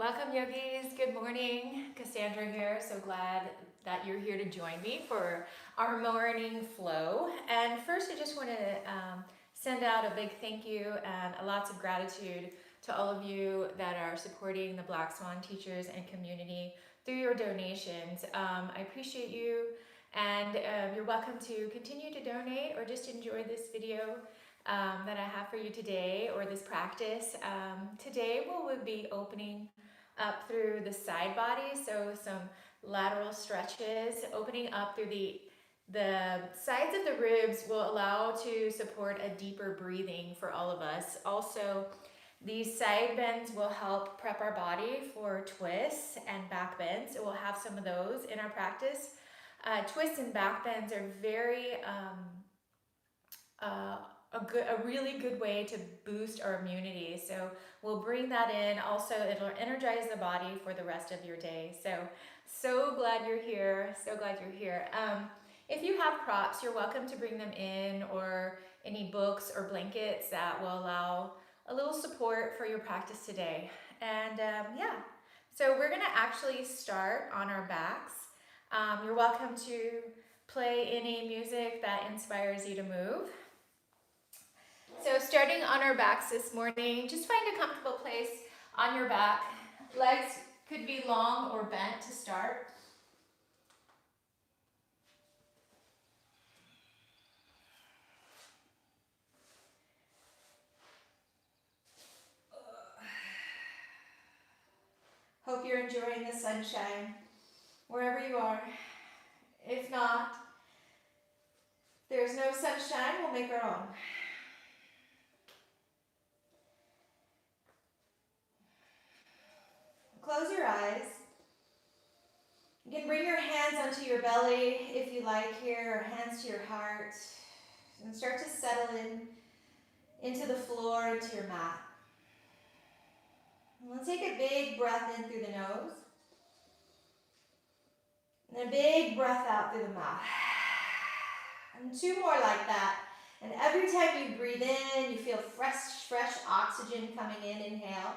Welcome, yogis. Good morning. Cassandra here. So glad that you're here to join me for our morning flow. And first, I just want to send out a big thank you and lots of gratitude to all of you that are supporting the Black Swan teachers and community through your donations. I appreciate you, and you're welcome to continue to donate or just enjoy this video that I have for you today, or this practice. Today we'll be opening up through the side body, so some lateral stretches, opening up through the sides of the ribs will allow to support a deeper breathing for all of us. Also, these side bends will help prep our body for twists and back bends. So we'll have some of those in our practice. Twists and back bends are very a really good way to boost our immunity. So we'll bring that in. Also, it'll energize the body for the rest of your day. So glad you're here. So glad you're here. If you have props, you're welcome to bring them in, or any books or blankets that will allow a little support for your practice today. And yeah, so we're gonna actually start on our backs. You're welcome to play any music that inspires you to move. So starting on our backs this morning, just find a comfortable place on your back. Legs could be long or bent to start. Hope you're enjoying the sunshine wherever you are. If not, there's no sunshine, we'll make our own. Close your eyes. You can bring your hands onto your belly if you like here, or hands to your heart, and start to settle into the floor, into your mat. And we'll take a big breath in through the nose, and a big breath out through the mouth. And two more like that. And every time you breathe in, you feel fresh oxygen coming in. Inhale.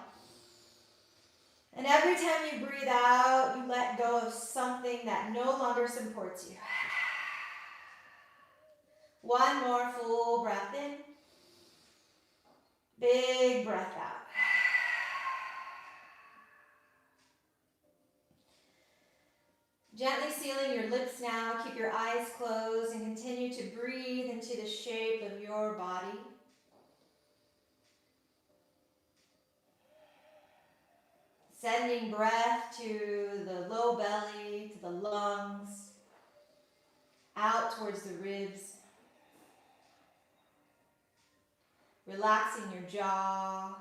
And every time you breathe out, you let go of something that no longer supports you. One more full breath in. Big breath out. Gently sealing your lips now. Keep your eyes closed and continue to breathe into the shape of your body. Sending breath to the low belly, to the lungs, out towards the ribs. Relaxing your jaw,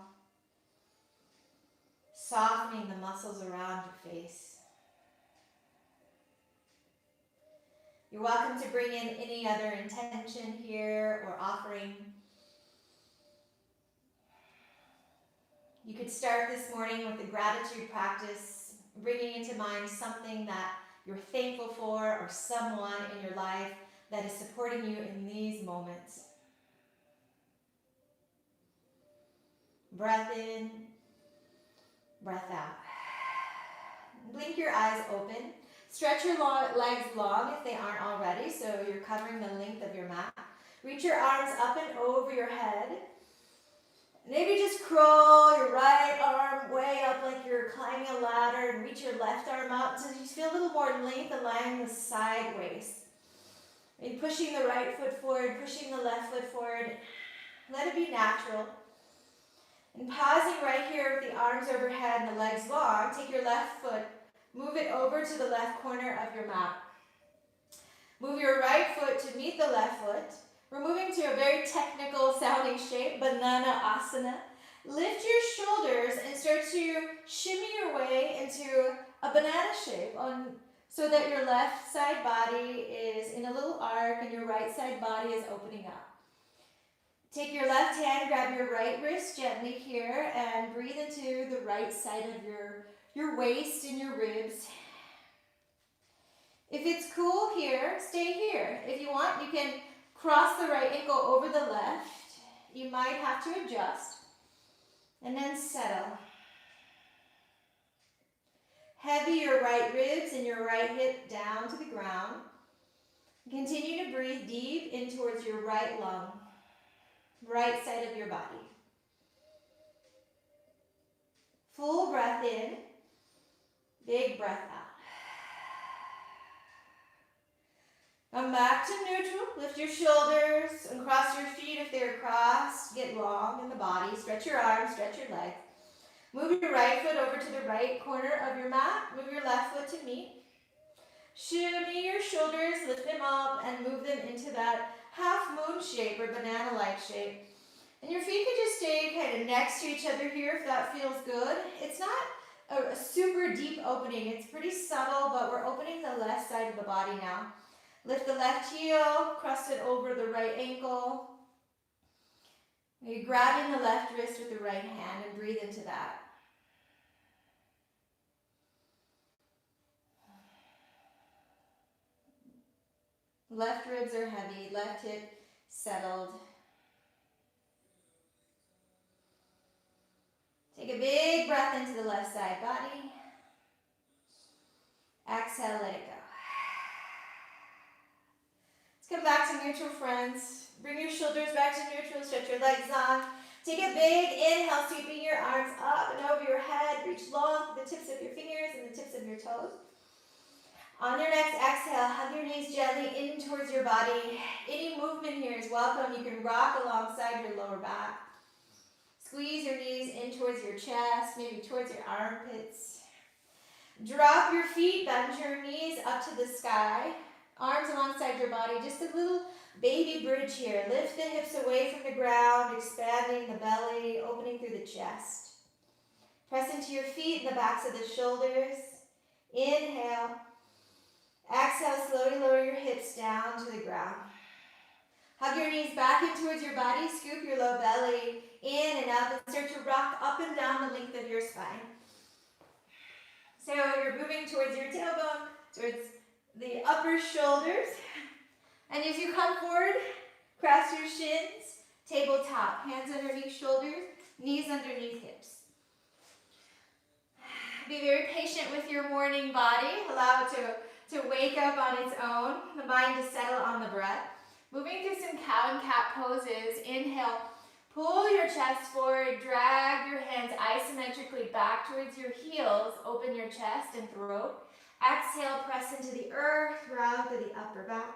softening the muscles around your face. You're welcome to bring in any other intention here or offering. You could start this morning with the gratitude practice, bringing into mind something that you're thankful for, or someone in your life that is supporting you in these moments. Breath in, breath out. Blink your eyes open. Stretch your legs long if they aren't already, so you're covering the length of your mat. Reach your arms up and over your head. Maybe just crawl your right arm way up like you're climbing a ladder, and reach your left arm up so you feel a little more length along the sideways. Maybe pushing the right foot forward, pushing the left foot forward. Let it be natural. And pausing right here with the arms overhead and the legs long, take your left foot, move it over to the left corner of your mat. Move your right foot to meet the left foot. We're moving to a very technical sounding shape, banana asana. Lift your shoulders and start to shimmy your way into a banana shape so that your left side body is in a little arc and your right side body is opening up. Take your left hand, grab your right wrist gently here, and breathe into the right side of your waist and your ribs. If it's cool here, stay here. If you want, you can cross the right ankle over the left. You might have to adjust. And then settle. Heavy your right ribs and your right hip down to the ground. Continue to breathe deep in towards your right lung, right side of your body. Full breath in, big breath out. Come back to neutral. Lift your shoulders and cross your feet if they're crossed. Get long in the body. Stretch your arms, stretch your legs. Move your right foot over to the right corner of your mat. Move your left foot to meet. Shimmy your shoulders, lift them up, and move them into that half moon shape or banana-like shape. And your feet can just stay kind of next to each other here if that feels good. It's not a super deep opening. It's pretty subtle, but we're opening the left side of the body now. Lift the left heel, cross it over the right ankle. You're grabbing the left wrist with the right hand and breathe into that. Left ribs are heavy, left hip settled. Take a big breath into the left side body. Exhale, let it go. Let's come back to neutral, friends. Bring your shoulders back to neutral, stretch your legs on. Take a big inhale, sweeping your arms up and over your head. Reach long to the tips of your fingers and the tips of your toes. On your next exhale, hug your knees gently in towards your body. Any movement here is welcome. You can rock alongside your lower back. Squeeze your knees in towards your chest, maybe towards your armpits. Drop your feet, bend your knees up to the sky. Arms alongside your body, just a little baby bridge here. Lift the hips away from the ground, expanding the belly, opening through the chest. Press into your feet and the backs of the shoulders. Inhale. Exhale, slowly lower your hips down to the ground. Hug your knees back in towards your body. Scoop your low belly in and up and start to rock up and down the length of your spine. So you're moving towards your tailbone, towards the upper shoulders. And as you come forward, cross your shins, tabletop, hands underneath shoulders, knees underneath hips. Be very patient with your morning body. Allow it to wake up on its own, the mind to settle on the breath. Moving through some cow and cat poses. Inhale, pull your chest forward, drag your hands isometrically back towards your heels, open your chest and throat. Exhale, press into the earth, round to the upper back.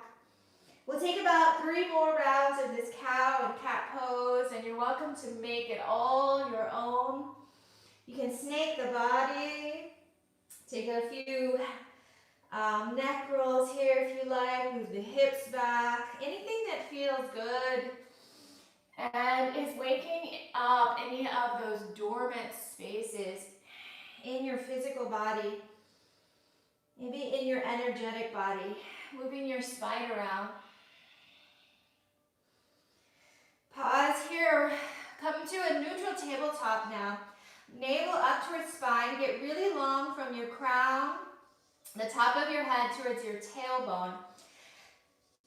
We'll take about 3 more rounds of this cow and cat pose, and you're welcome to make it all your own. You can snake the body, take a few neck rolls here if you like, move the hips back, anything that feels good and is waking up any of those dormant spaces in your physical body, maybe in your energetic body, moving your spine around. Pause here, come to a neutral tabletop now. Navel up towards spine, get really long from your crown, the top of your head towards your tailbone.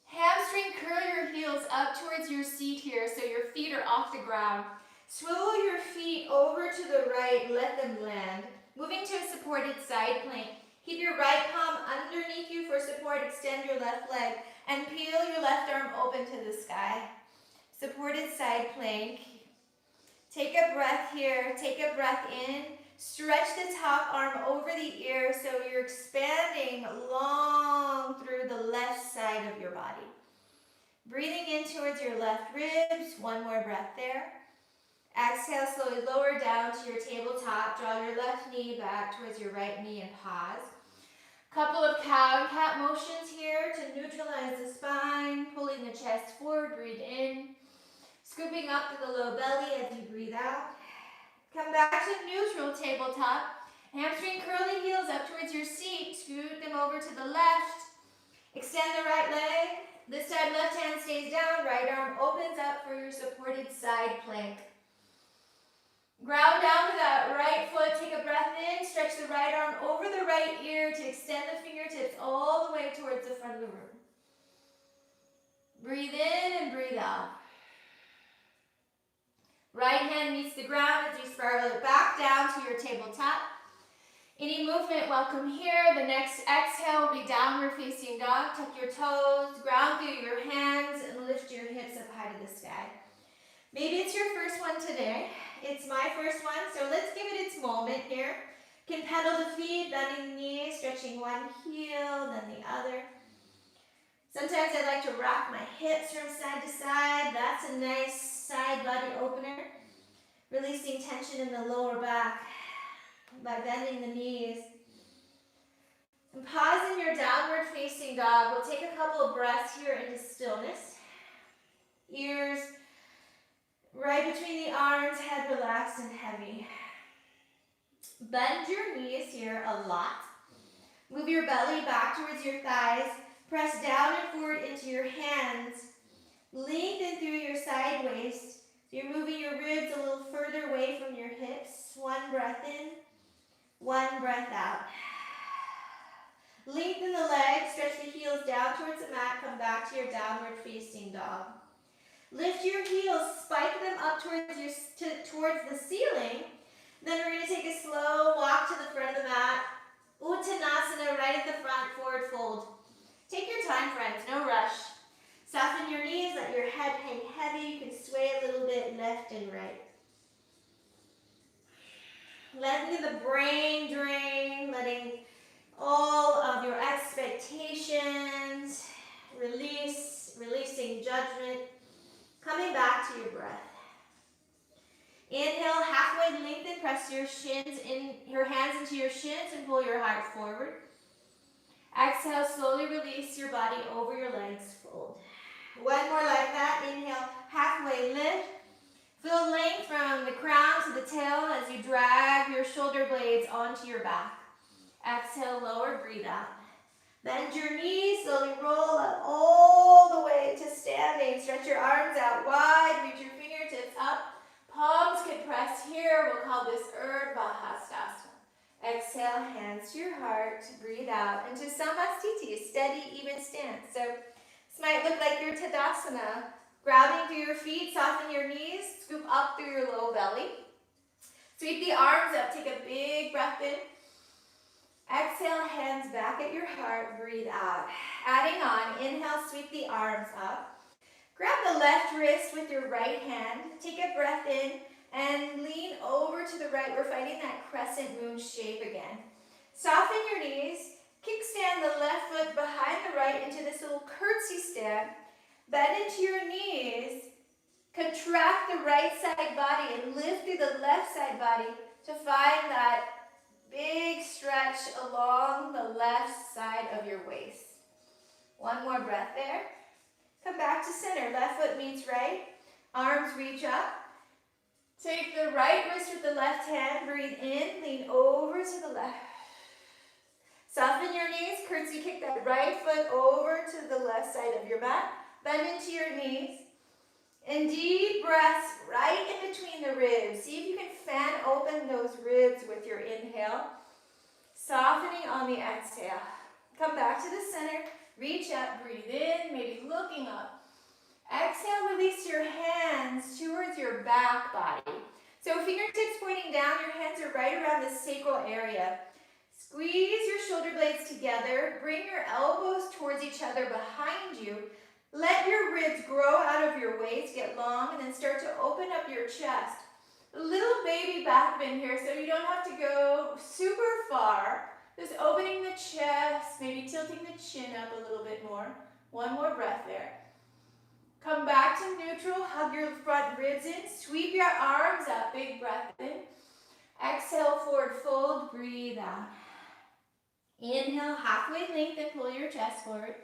Hamstring, curl your heels up towards your seat here so your feet are off the ground. Swivel your feet over to the right, let them land. Moving to a supported side plank. Keep your right palm underneath you for support, extend your left leg, and peel your left arm open to the sky. Supported side plank. Take a breath here, take a breath in. Stretch the top arm over the ear so you're expanding long through the left side of your body. Breathing in towards your left ribs, 1 more breath there. Exhale, slowly lower down to your tabletop. Draw your left knee back towards your right knee and pause. Couple of cow and cat motions here to neutralize the spine, pulling the chest forward, breathe in. Scooping up to the low belly as you breathe out. Come back to neutral tabletop. Hamstring, curl the heels up towards your seat. Scoot them over to the left. Extend the right leg. This time left hand stays down. Right arm opens up for your supported side plank. Ground down to that right foot. Take a breath in. Stretch the right arm over the right ear to extend the fingertips all the way towards the front of the room. Breathe in and breathe out. Right hand meets the ground as you spiral it back down to your tabletop. Any movement, welcome here. The next exhale will be downward facing dog. Tuck your toes, ground through your hands, and lift your hips up high to the sky. Maybe it's your first one today. It's my first one, so let's give it its moment here. Can pedal the feet, bending the knees, stretching one heel, then the other. Sometimes I like to rock my hips from side to side. That's a nice side body opener. Releasing tension in the lower back by bending the knees. And pause in your downward facing dog. We'll take a couple of breaths here into stillness. Ears right between the arms, head relaxed and heavy. Bend your knees here a lot. Move your belly back towards your thighs. Press down and forward into your hands. Lengthen through your side waist. You're moving your ribs a little further away from your hips. One breath in, one breath out. Lengthen the legs, stretch the heels down towards the mat, come back to your downward facing dog. Lift your heels, spike them up towards the ceiling. Then we're going to take a slow walk to the front of the mat. Uttanasana right at the front, forward fold. Take your time, friends, no rush. Soften your knees, let your head hang heavy. You can sway a little bit left and right. Letting the brain drain, letting all of your expectations release, releasing judgment, coming back to your breath. Inhale, halfway lengthen, press your hands into your shins and pull your heart forward. Exhale, slowly release your body over your legs, fold. One more like that. Inhale, halfway lift. Feel length from the crown to the tail as you drag your shoulder blades onto your back. Exhale, lower, breathe out. Bend your knees, slowly roll up all the way to standing. Stretch your arms out wide, reach your fingertips up. Palms can press here. We'll call this Urdhva Hastasana. Exhale, hands to your heart. Breathe out into Samastiti, a steady, even stance. So this might look like your Tadasana. Grounding through your feet, soften your knees, scoop up through your low belly. Sweep the arms up, take a big breath in. Exhale, hands back at your heart, breathe out. Adding on, inhale, sweep the arms up. Grab the left wrist with your right hand. Take a breath in and lean over to the right. We're finding that crescent moon shape again. Soften your knees. Kickstand the left foot behind the right into this little curtsy stand. Bend into your knees. Contract the right side body and lift through the left side body to find that big stretch along the left side of your waist. One more breath there. Come back to center. Left foot meets right. Arms reach up. Take the right wrist with the left hand. Breathe in. Lean over to the left. Soften your knees. Curtsy kick that right foot over to the left side of your mat. Bend into your knees. And deep breaths right in between the ribs. See if you can fan open those ribs with your inhale. Softening on the exhale. Come back to the center. Reach up, breathe in, maybe looking up. Exhale, release your hands towards your back body. So fingertips pointing down, your hands are right around the sacral area. Squeeze your shoulder blades together. Bring your elbows towards each other behind you. Let your ribs grow out of your waist, get long, and then start to open up your chest. A little baby back bend here, so you don't have to go super far. Just opening the chest, maybe tilting the chin up a little bit more. One more breath there. Come back to neutral, hug your front ribs in, sweep your arms up, big breath in. Exhale, forward fold, breathe out. Inhale, halfway lengthen, pull your chest forward.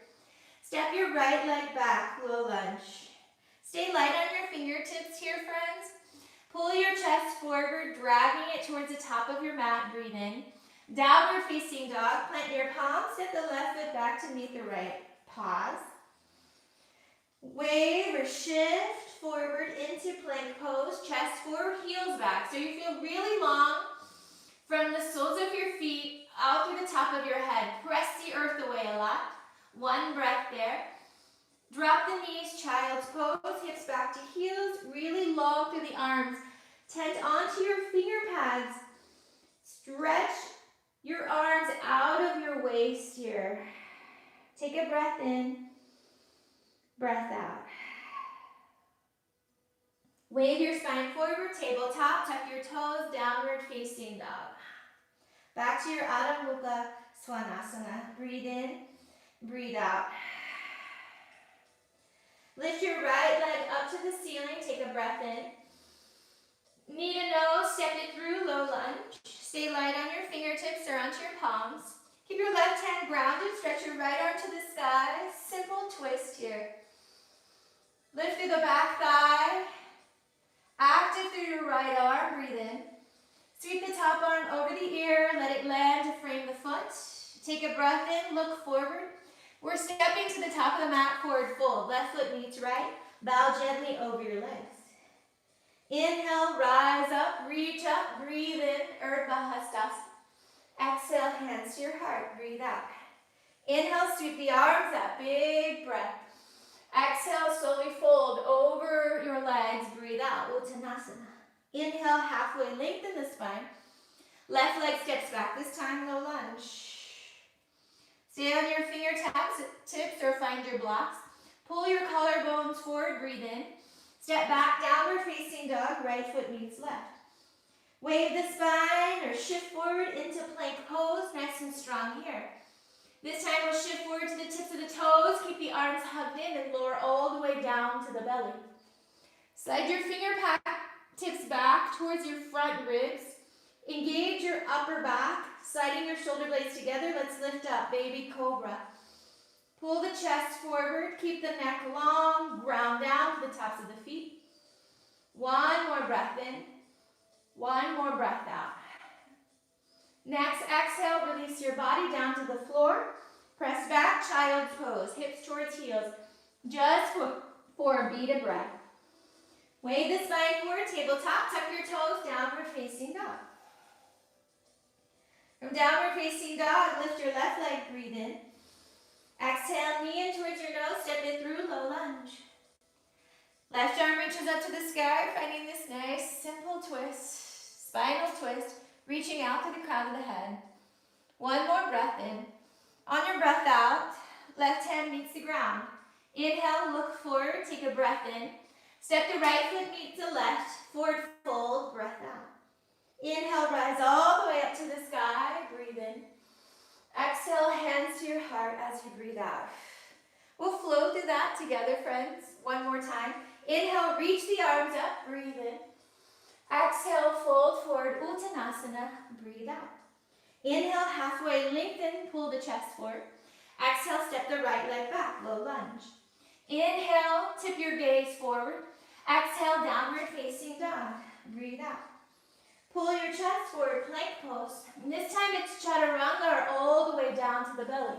Step your right leg back, low lunge. Stay light on your fingertips here, friends. Pull your chest forward, dragging it towards the top of your mat, breathe in. Downward facing dog, plant your palms, step the left foot back to meet the right. Pause. Wave or shift forward into plank pose, chest forward, heels back. So you feel really long from the soles of your feet out through the top of your head. Press the earth away a lot. One breath there. Drop the knees, child's pose, hips back to heels, really long through the arms. Tent onto your finger pads. Stretch your arms out of your waist here. Take a breath in, breath out. Wave your spine forward, tabletop, tuck your toes, downward facing dog. Back to your Adho Mukha Svanasana. Breathe in, breathe out. Lift your right leg up to the ceiling, take a breath in. Knee to nose, step it through, low lunge. Stay light on your fingertips or onto your palms. Keep your left hand grounded, stretch your right arm to the sky. Simple twist here. Lift through the back thigh. Active through your right arm, breathe in. Sweep the top arm over the ear, let it land to frame the foot. Take a breath in, look forward. We're stepping to the top of the mat, forward fold. Left foot meets right, bow gently over your legs. Inhale, rise up, reach up, breathe in, Urdhva Hastasana. Exhale, hands to your heart, breathe out. Inhale, sweep the arms up, big breath. Exhale, slowly fold over your legs, breathe out, Uttanasana. Inhale, halfway lengthen the spine. Left leg steps back, this time low lunge. Stay on your fingertips or find your blocks. Pull your collarbones forward, breathe in. Step back, downward facing dog, right foot meets left. Wave the spine or shift forward into plank pose, nice and strong here. This time we'll shift forward to the tips of the toes, keep the arms hugged in and lower all the way down to the belly. Slide your fingertips back towards your front ribs. Engage your upper back, sliding your shoulder blades together. Let's lift up, baby cobra. Pull the chest forward, keep the neck long, ground down to the tops of the feet. One more breath in, one more breath out. Next, exhale, release your body down to the floor. Press back, child's pose, hips towards heels, just for a beat of breath. Wave the spine forward, tabletop, tuck your toes, downward facing dog. From downward facing dog, lift your left leg, breathe in. Exhale, knee in towards your nose, step it through, low lunge. Left arm reaches up to the sky, finding this nice, simple twist, spinal twist, reaching out to the crown of the head. One more breath in. On your breath out, left hand meets the ground. Inhale, look forward, take a breath in. Step the right foot meets the left, forward fold, breath out. Inhale, rise all the way up to the sky, breathe in. Exhale, hands to your heart as you breathe out. We'll flow through that together, friends. One more time. Inhale, reach the arms up, breathe in. Exhale, fold forward, Uttanasana, breathe out. Inhale, halfway lengthen, pull the chest forward. Exhale, step the right leg back, low lunge. Inhale, tip your gaze forward. Exhale, downward facing dog, breathe out. Pull your chest forward, plank pose. And this time it's chaturanga or all the way down to the belly.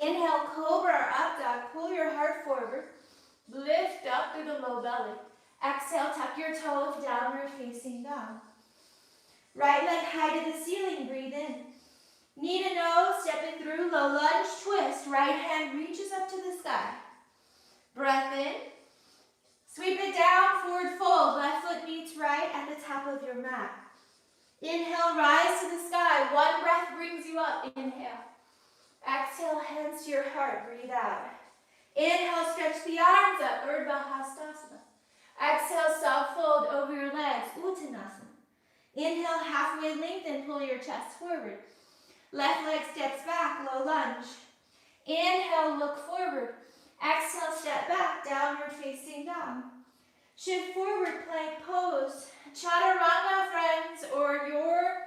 Inhale, cobra or up dog. Pull your heart forward. Lift up through the low belly. Exhale, tuck your toes, downward facing dog. Right leg high to the ceiling, breathe in. Knee to nose, step it through, low lunge, twist. Right hand reaches up to the sky. Breath in. Sweep it down, forward fold. Left foot meets right at the top of your mat. Inhale, rise to the sky. One breath brings you up. Inhale. Exhale, hands to your heart. Breathe out. Inhale, stretch the arms up. Urdhva Hastasana. Exhale, soft fold over your legs. Uttanasana. Inhale, halfway lengthen. Pull your chest forward. Left leg steps back. Low lunge. Inhale, look forward. Exhale, step back, downward facing dog. Shift forward, plank pose. Chaturanga, friends, or your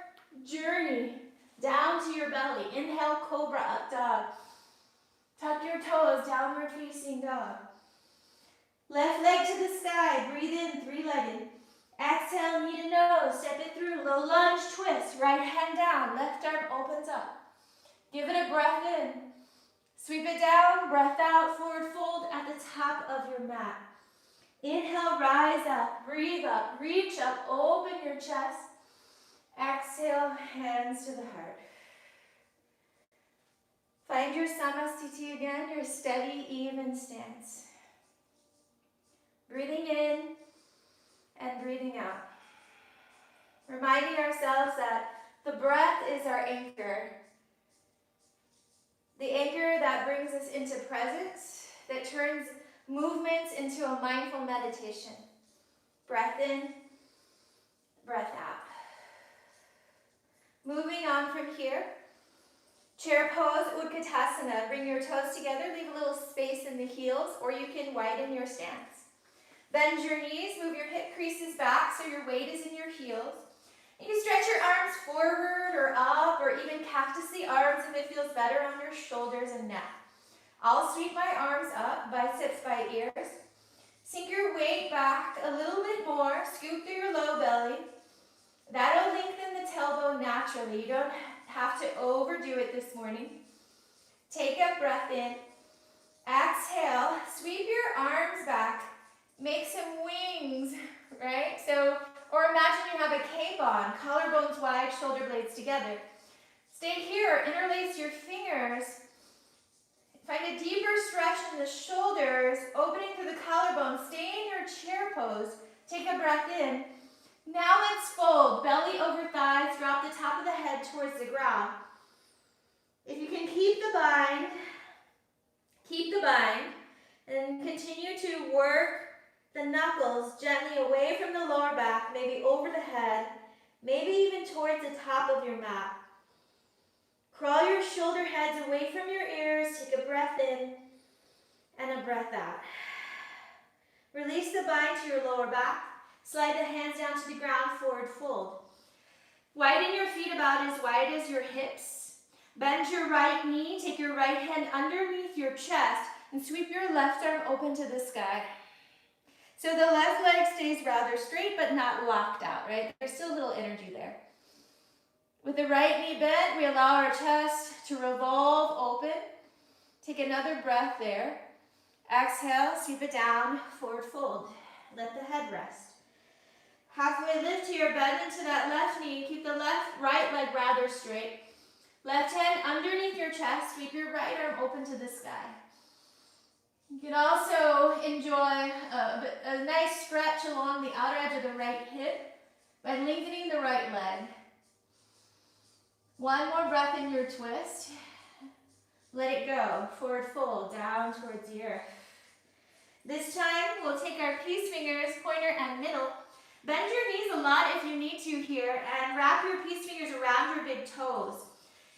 journey down to your belly. Inhale, cobra, up dog. Tuck your toes, downward facing dog. Left leg to the sky, breathe in, three-legged. Exhale, knee to nose, step it through, low lunge, twist. Right hand down, left arm opens up. Give it a breath in. Sweep it down, breath out, forward fold at the top of your mat. Inhale, rise up, breathe up, reach up, open your chest. Exhale, hands to the heart. Find your Samasthiti again, your steady, even stance. Breathing in and breathing out. Reminding ourselves that The breath is our anchor. The anchor that brings us into presence, that turns movements into a mindful meditation. Breath in, breath out. Moving on from here, chair pose, Utkatasana. Bring your toes together, leave a little space in the heels, or you can widen your stance. Bend your knees, move your hip creases back so your weight is in your heels. You can stretch your arms forward or up, or even cactus the arms if it feels better on your shoulders and neck. I'll sweep my arms up, biceps by ears. Sink your weight back a little bit more, scoop through your low belly. That'll lengthen the tailbone naturally. You don't have to overdo it this morning. Take a breath in. Exhale, sweep your arms back. Make some wings, right? Or imagine you have a cape on, collarbones wide, shoulder blades together. Stay here, interlace your fingers. Find a deeper stretch in the shoulders, opening through the collarbone. Stay in your chair pose. Take a breath in. Now let's fold, belly over thighs, drop the top of the head towards the ground. If you can keep the bind, and continue to work the knuckles gently away from the lower back, maybe over the head, maybe even towards the top of your mat. Crawl your shoulder heads away from your ears, take a breath in and a breath out. Release the bind to your lower back, slide the hands down to the ground, forward fold. Widen your feet about as wide as your hips. Bend your right knee, take your right hand underneath your chest, and sweep your left arm open to the sky. So the left leg stays rather straight, but not locked out, right? There's still a little energy there. With the right knee bent, we allow our chest to revolve open. Take another breath there. Exhale, sweep it down, forward fold. Let the head rest. Halfway lift here, bend into that left knee. Keep the right leg rather straight. Left hand underneath your chest. Sweep your right arm open to the sky. You can also enjoy a nice stretch along the outer edge of the right hip by lengthening the right leg. One more breath in your twist. Let it go. Forward fold, down towards the earth. This time, we'll take our peace fingers, pointer and middle. Bend your knees a lot if you need to here, and wrap your peace fingers around your big toes.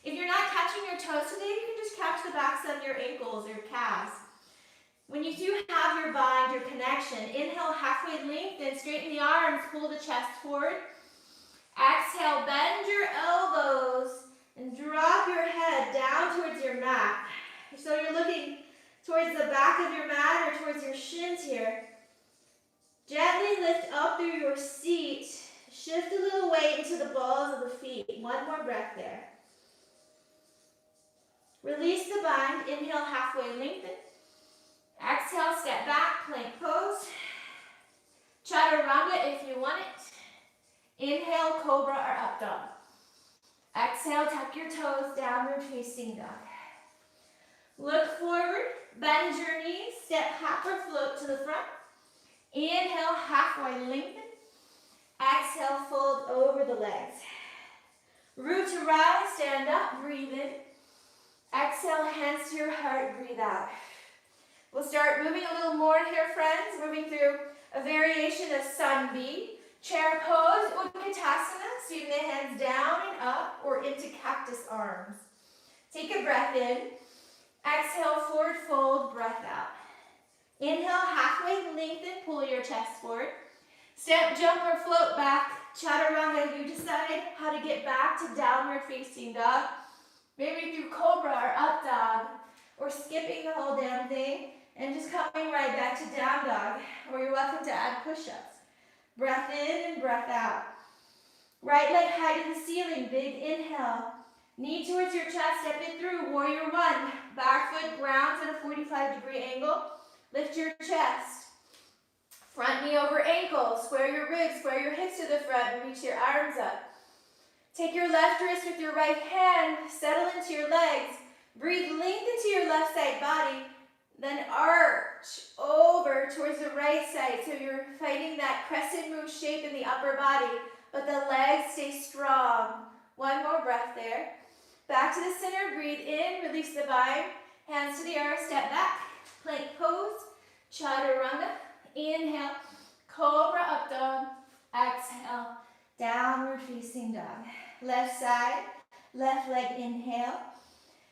If you're not catching your toes today, you can just catch the backs of your ankles or calves. When you do have your bind, your connection, inhale, halfway lengthen, straighten the arms, pull the chest forward. Exhale, bend your elbows and drop your head down towards your mat. So you're looking towards the back of your mat or towards your shins here. Gently lift up through your seat. Shift a little weight into the balls of the feet. One more breath there. Release the bind. Inhale, halfway lengthen. Exhale, step back, plank pose. Chaturanga if you want it. Inhale, cobra or up dog. Exhale, tuck your toes, downward facing dog. Look forward, bend your knees, step half or float to the front. Inhale, halfway lengthen. Exhale, fold over the legs. Root to rise, stand up, breathe in. Exhale, hands to your heart, breathe out. We'll start moving a little more here, friends, moving through a variation of Sun B. Chair pose, Utkatasana, sweeping the hands down and up or into cactus arms. Take a breath in. Exhale, forward fold, breath out. Inhale, halfway lengthen, pull your chest forward. Step, jump, or float back. Chaturanga, you decide how to get back to downward facing dog. Maybe through cobra or up dog, or skipping the whole damn thing and just coming right back to down dog, or you're welcome to add push-ups. Breath in and breath out. Right leg high to the ceiling, big inhale. Knee towards your chest, step it through, warrior one. Back foot grounds at a 45-degree angle. Lift your chest. Front knee over ankle, square your ribs, square your hips to the front, and reach your arms up. Take your left wrist with your right hand, settle into your legs. Breathe, length into your left side body, then arch over towards the right side. So you're fighting that crescent moon shape in the upper body, but the legs stay strong. One more breath there. Back to the center, breathe in, release the bind. Hands to the earth, step back. Plank pose, chaturanga. Inhale, cobra up dog. Exhale, downward facing dog. Left side, left leg inhale.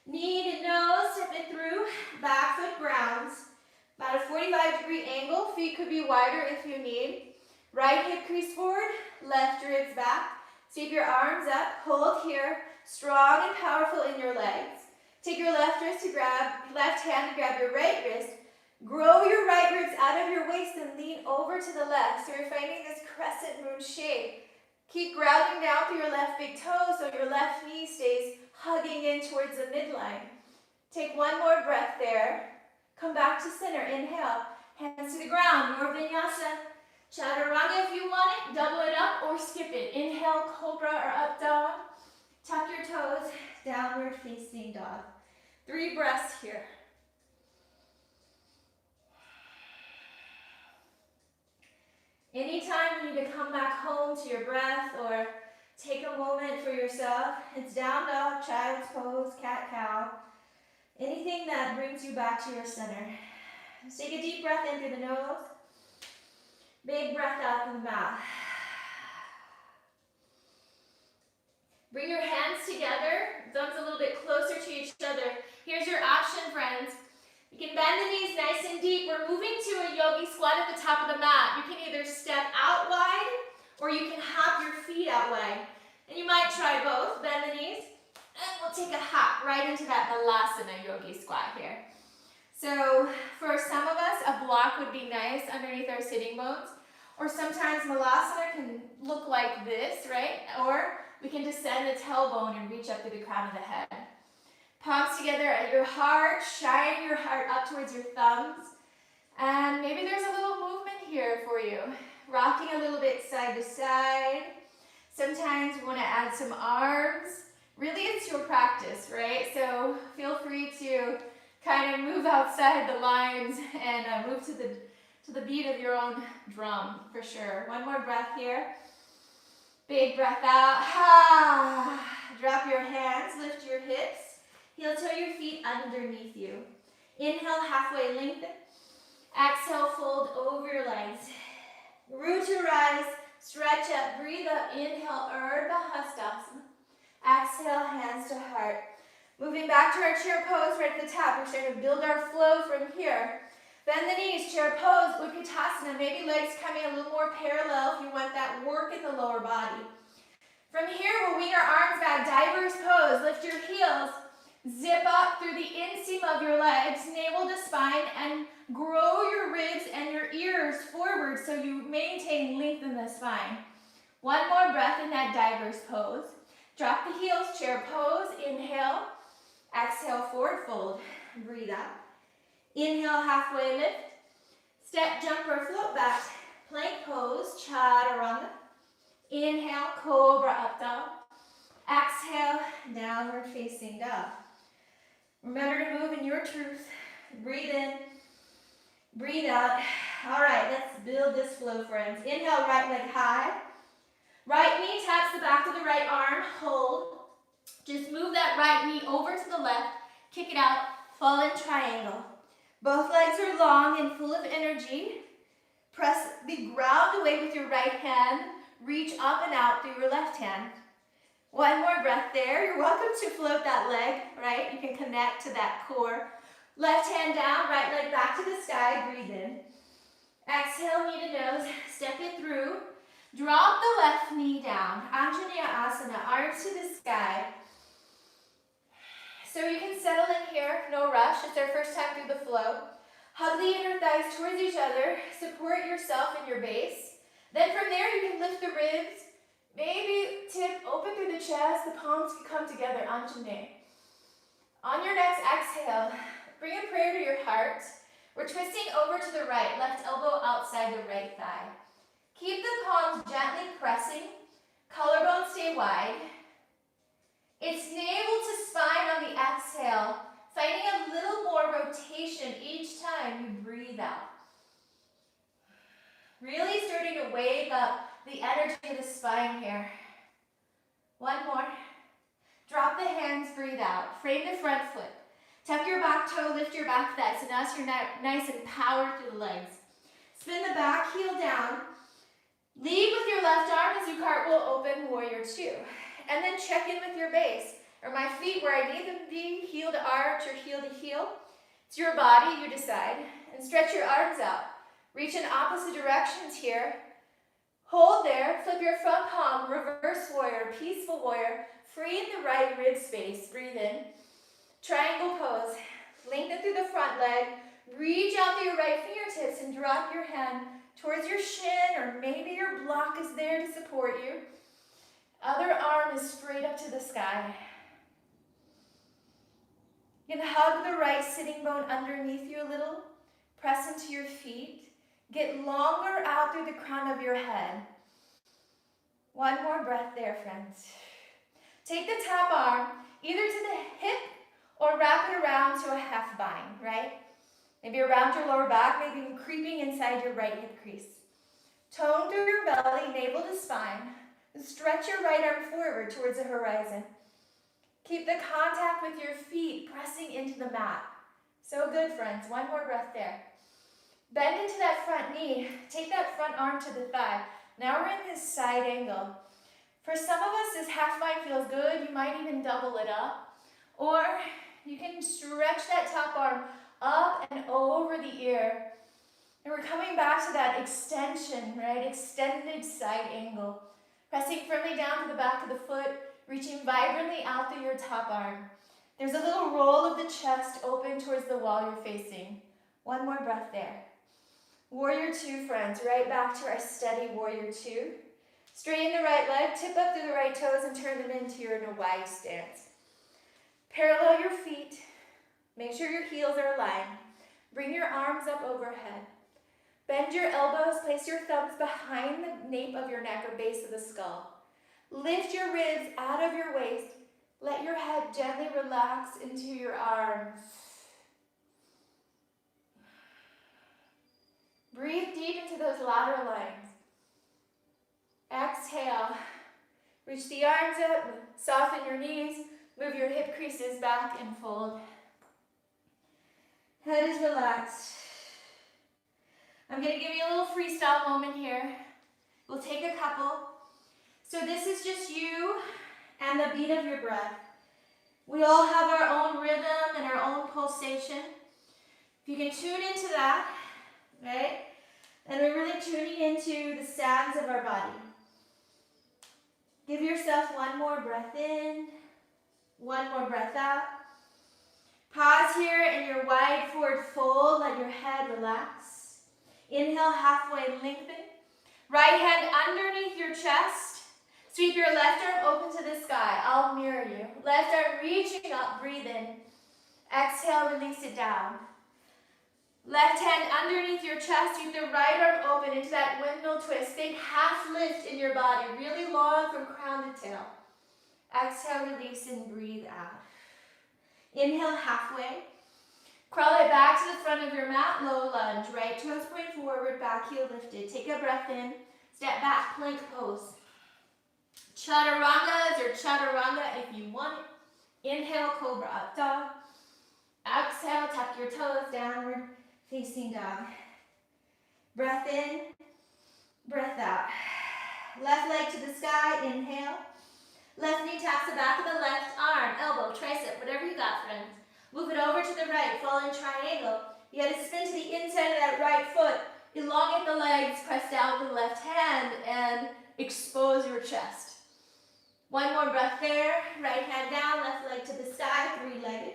Knee to nose, step it through. Back foot grounds. About a 45-degree angle. Feet could be wider if you need. Right hip crease forward, left ribs back. Sweep your arms up, hold here. Strong and powerful in your legs. Take your left hand to grab your right wrist. Grow your right ribs out of your waist and lean over to the left. So you're finding this crescent moon shape. Keep grounding down through your left big toe so your left knee stays hugging in towards the midline. Take one more breath there. Come back to center. Inhale. Hands to the ground. More vinyasa. Chaturanga if you want it. Double it up or skip it. Inhale, cobra or up dog. Tuck your toes. Downward facing dog. 3 breaths here. Anytime you need to come back home to your breath or take a moment for yourself, it's down dog, child's pose, cat-cow. Anything that brings you back to your center. Let's take a deep breath in through the nose. Big breath out through the mouth. Bring your hands together, thumbs a little bit closer to each other. Here's your option, friends. You can bend the knees nice and deep. We're moving to a yogi squat at the top of the mat. You can either step out wide or you can hop your feet out wide. And you might try both. Bend the knees. And we'll take a hop right into that Balasana yogi squat here. So for some of us, a block would be nice underneath our sitting bones. Or sometimes Balasana can look like this, right? Or we can descend the tailbone and reach up to the crown of the head. Palms together at your heart. Shine your heart up towards your thumbs. And maybe there's a little movement here for you. Rocking a little bit side to side. Sometimes we want to add some arms. Really, it's your practice, right? So feel free to kind of move outside the lines and move to the beat of your own drum, for sure. One more breath here. Big breath out. Drop your hands, lift your hips. Heel toe your feet underneath you. Inhale, halfway lengthen. Exhale, fold over your legs. Root to rise, stretch up, breathe up. Inhale, Urdhva Hastasana. Exhale, hands to heart. Moving back to our chair pose right at the top. We're starting to build our flow from here. Bend the knees, chair pose, Utkatasana. Maybe legs coming a little more parallel if you want that work in the lower body. From here, we'll wing our arms back, diver's pose. Lift your heels. Zip up through the inseam of your legs, navel to spine, and grow your ribs and your ears forward so you maintain length in the spine. One more breath in that diver's pose. Drop the heels, chair pose, inhale. Exhale, forward fold. Breathe out. Inhale, halfway lift. Step, jump, or float back. Plank pose, chaturanga. Inhale, cobra up dog. Exhale, downward facing dog. Remember to move in your truth. Breathe in, breathe out. All right, let's build this flow, friends. Inhale, right leg high. Right knee taps the back of the right arm. Hold. Just move that right knee over to the left. Kick it out. Fall in triangle. Both legs are long and full of energy. Press the ground away with your right hand. Reach up and out through your left hand. One more breath there. You're welcome to float that leg, right? You can connect to that core. Left hand down, right leg back to the sky. Breathe in. Exhale, knee to nose. Step it through. Drop the left knee down. Anjaneya Asana, arms to the sky. So you can settle in here, no rush. It's our first time through the flow. Hug the inner thighs towards each other. Support yourself in your base. Then from there, you can lift the ribs. Maybe tip open through the chest. The palms can come together, Anjaneya. On your next exhale, bring a prayer to your heart. We're twisting over to the right, left elbow outside the right thigh. Keep the palms gently pressing. Collarbones stay wide. It's navel to spine on the exhale, finding a little more rotation each time you breathe out. Really starting to wake up the energy of the spine here. One more. Drop the hands, breathe out. Frame the front foot. Tuck your back toe, lift your back thigh. So now you're nice and power through the legs. Spin the back heel down. Lead with your left arm as you cartwheel open, warrior two. And then check in with your base. Are my feet where I need them to be? Heel to arch or heel to heel? It's your body, you decide. And stretch your arms out. Reach in opposite directions here. Hold there, flip your front palm, reverse warrior, peaceful warrior. Free in the right rib space, breathe in. Triangle pose, lengthen through the front leg. Reach out through your right fingertips and drop your hand towards your shin, or maybe your block is there to support you. Other arm is straight up to the sky. You can hug the right sitting bone underneath you a little. Press into your feet. Get longer out through the crown of your head. One more breath there, friends. Take the top arm either to the hip or wrap it around to a half bind, right? Maybe around your lower back, maybe even creeping inside your right hip crease. Tone through your belly, navel to spine. Stretch your right arm forward towards the horizon. Keep the contact with your feet pressing into the mat. So good, friends. One more breath there. Bend into that front knee. Take that front arm to the thigh. Now we're in this side angle. For some of us, this half bind feels good. You might even double it up. Or you can stretch that top arm up and over the ear. And we're coming back to that extension, right? Extended side angle. Pressing firmly down to the back of the foot, reaching vibrantly out through your top arm. There's a little roll of the chest open towards the wall you're facing. One more breath there. Warrior two, friends. Right back to our steady warrior two. Straighten the right leg, tip up through the right toes, and turn them into your wide stance. Parallel your feet. Make sure your heels are aligned. Bring your arms up overhead. Bend your elbows, place your thumbs behind the nape of your neck or base of the skull. Lift your ribs out of your waist. Let your head gently relax into your arms. Breathe deep into those lateral lines. Exhale. Reach the arms up, soften your knees, move your hip creases back and fold. Head is relaxed. I'm going to give you a little freestyle moment here. We'll take a couple. So this is just you and the beat of your breath. We all have our own rhythm and our own pulsation. If you can tune into that, right? And we're really tuning into the sounds of our body. Give yourself one more breath in, one more breath out. Pause here in your wide forward fold, let your head relax. Inhale, halfway lengthen. Right hand underneath your chest. Sweep your left arm open to the sky. I'll mirror you. Left arm reaching up, breathe in. Exhale, release it down. Left hand underneath your chest, sweep the right arm open into that windmill twist. Big half lift in your body, really long from crown to tail. Exhale, release and breathe out. Inhale, halfway. Crawl it back to the front of your mat, low lunge. Right toes point forward, back heel lifted. Take a breath in, step back, plank pose. Chaturangas or chaturanga if you want it. Inhale, cobra up dog. Exhale, tuck your toes, downward facing dog. Breath in, breath out. Left leg to the sky, inhale. Left knee taps the back of the left arm, elbow, tricep, whatever you got, friends. Move it over to the right, fall in triangle. You gotta spin to the inside of that right foot. Elongate the legs, press down with the left hand, and expose your chest. One more breath there. Right hand down, left leg to the sky, three-legged.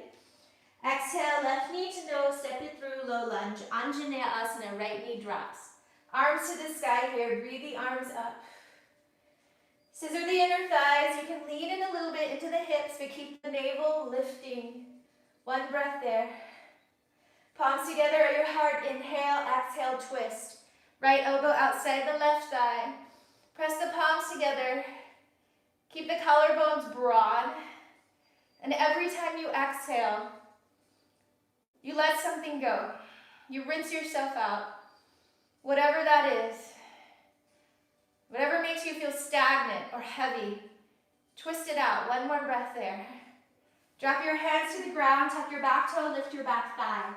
Exhale, left knee to nose, step it through, low lunge. Anjaneya Asana, right knee drops. Arms to the sky here, breathe the arms up. Scissor the inner thighs. You can lean in a little bit into the hips, but keep the navel lifting. One breath there. Palms together at your heart. Inhale, exhale, twist. Right elbow outside the left thigh. Press the palms together. Keep the collarbones broad. And every time you exhale, you let something go. You rinse yourself out. Whatever that is. Whatever makes you feel stagnant or heavy, Twist it out. One more breath there. Drop your hands to the ground. Tuck your back toe. Lift your back thigh.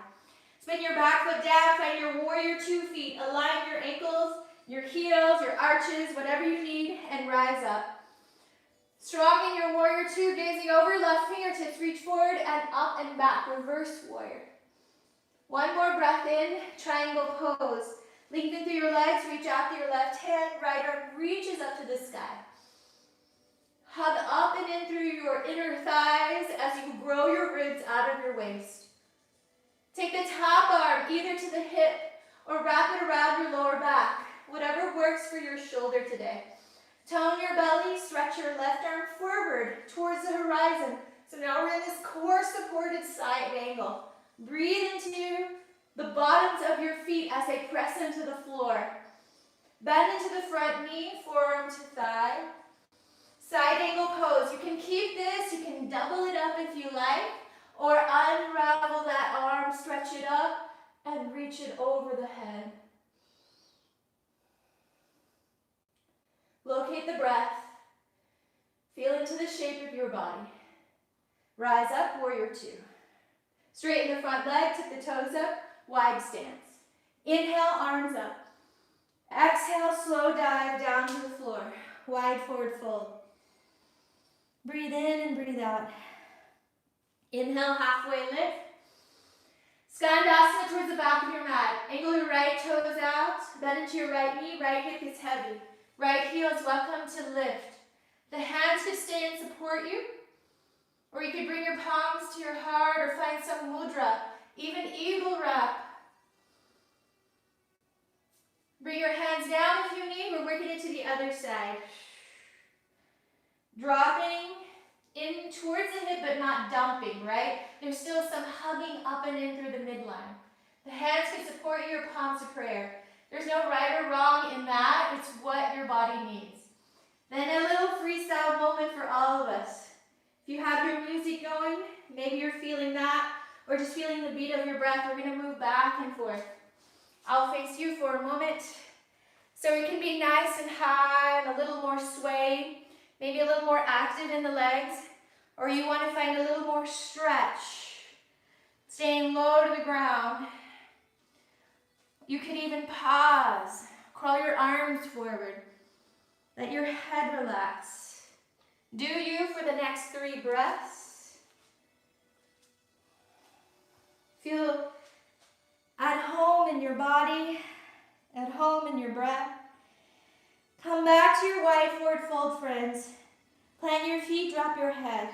Spin your back foot down. Find your warrior 2 feet. Align your ankles, your heels, your arches, whatever you need, and rise up. Strong in your warrior 2, gazing over, left fingertips reach forward and up and back. Reverse warrior. One more breath in, triangle pose. Lengthen through your legs, reach out through your left hand, right arm reaches up to the sky. Hug up and in through your inner thighs as you grow your ribs out of your waist. Take the top arm either to the hip or wrap it around your lower back, whatever works for your shoulder today. Tone your belly, stretch your left arm forward towards the horizon. So now we're in this core supported side angle. Breathe into the bottoms of your feet as they press into the floor. Bend into the front knee, forearm to thigh. Side angle pose. You can keep this, you can double it up if you like, or unravel that arm, stretch it up, and reach it over the head. Locate the breath. Feel into the shape of your body. Rise up, warrior 2. Straighten the front leg, tip the toes up, wide stance. Inhale, arms up. Exhale, slow dive down to the floor. Wide forward fold. Breathe in and breathe out. Inhale, halfway lift. Skandasana towards the back of your mat. Angle your right toes out. Bend into your right knee. Right hip is heavy. Right heel is welcome to lift. The hands could stay and support you. Or you could bring your palms to your heart or find some mudra. Even eagle wrap. Bring your hands down if you need. We're working it to the other side. Dropping in towards the hip, but not dumping, right? There's still some hugging up and in through the midline. The hands can support your palms to prayer. There's no right or wrong in that. It's what your body needs. Then a little freestyle moment for all of us. If you have your music going, maybe you're feeling that, or just feeling the beat of your breath, we're going to move back and forth. I'll face you for a moment. So it can be nice and high and a little more sway, maybe a little more active in the legs, or you want to find a little more stretch, staying low to the ground. You could even pause, crawl your arms forward, let your head relax. Do you for the next 3 breaths. Feel at home in your body, at home in your breath. Come back to your wide forward fold, friends. Plant your feet, drop your head.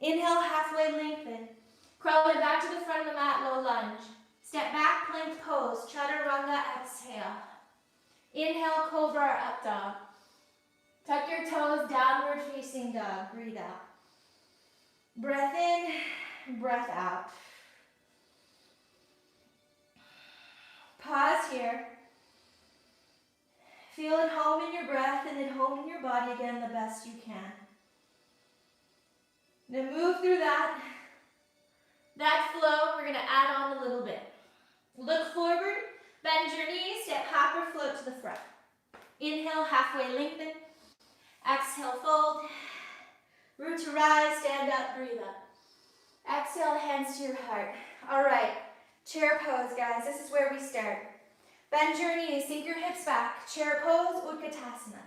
Inhale, halfway lengthen. Crawl it back to the front of the mat, low lunge. Step back, plank pose, chaturanga, exhale. Inhale, cobra or up dog. Tuck your toes, downward facing dog. Breathe out. Breath in, breath out. Pause here. Feel at home in your breath and at home in your body again the best you can. Now move through that flow. We're going to add on a little bit. Look forward, bend your knees, step hop or float to the front. Inhale, halfway lengthen. Exhale, fold. Root to rise, stand up, breathe up. Exhale, hands to your heart. All right, chair pose, guys. This is where we start. Bend your knees, sink your hips back. Chair pose, Utkatasana.